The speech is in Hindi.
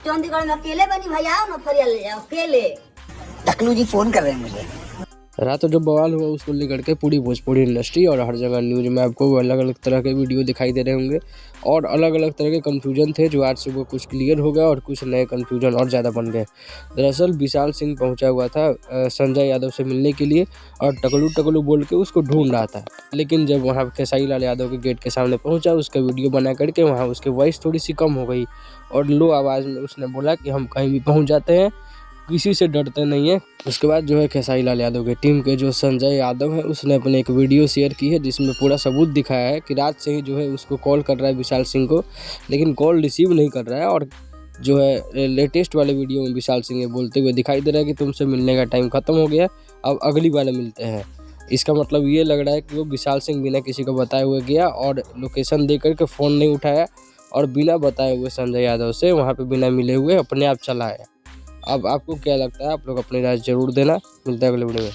चंडीगढ़ में अकेले बनी भाई, आओ ना फरिया ले जाओ अकेले। टकलू जी फोन कर रहे हैं मुझे। रात जो बवाल हुआ उसको लेकर के पूरी भोजपुरी इंडस्ट्री और हर जगह न्यूज में आपको अलग अलग तरह के वीडियो दिखाई दे रहे होंगे और अलग अलग तरह के कन्फ्यूजन थे जो आज सुबह कुछ क्लियर हो गया और कुछ नए कन्फ्यूजन और ज़्यादा बन गए। दरअसल विशाल सिंह पहुंचा हुआ था संजय यादव से मिलने के लिए और टकलू टकलू बोल के उसको ढूंढ रहा था, लेकिन जब वहाँ खेसारी लाल यादव के गेट के सामने पहुँचा उसका वीडियो बना करके वहाँ उसकी वॉइस थोड़ी सी कम हो गई और लो आवाज़ में उसने बोला कि हम कहीं भी पहुँच जाते हैं, किसी से डरते नहीं है। उसके बाद जो है खेसारी लाल यादव के टीम के जो संजय यादव है उसने अपने एक वीडियो शेयर की है जिसमें पूरा सबूत दिखाया है कि रात से ही जो है उसको कॉल कर रहा है विशाल सिंह को, लेकिन कॉल रिसीव नहीं कर रहा है। और जो है लेटेस्ट वाले वीडियो में विशाल सिंह बोलते हुए दिखाई दे रहा है कि तुमसे मिलने का टाइम ख़त्म हो गया, अब अगली वाले मिलते हैं। इसका मतलब ये लग रहा है कि वो विशाल सिंह बिना किसी को बताए हुए गया और लोकेशन दे करके फ़ोन नहीं उठाया और बिना बताए हुए संजय यादव से वहाँ पे बिना मिले हुए अपने आप चला आया। अब आपको क्या लगता है? आप लोग अपनी राय ज़रूर देना। मिलता है अगले वीडियो में।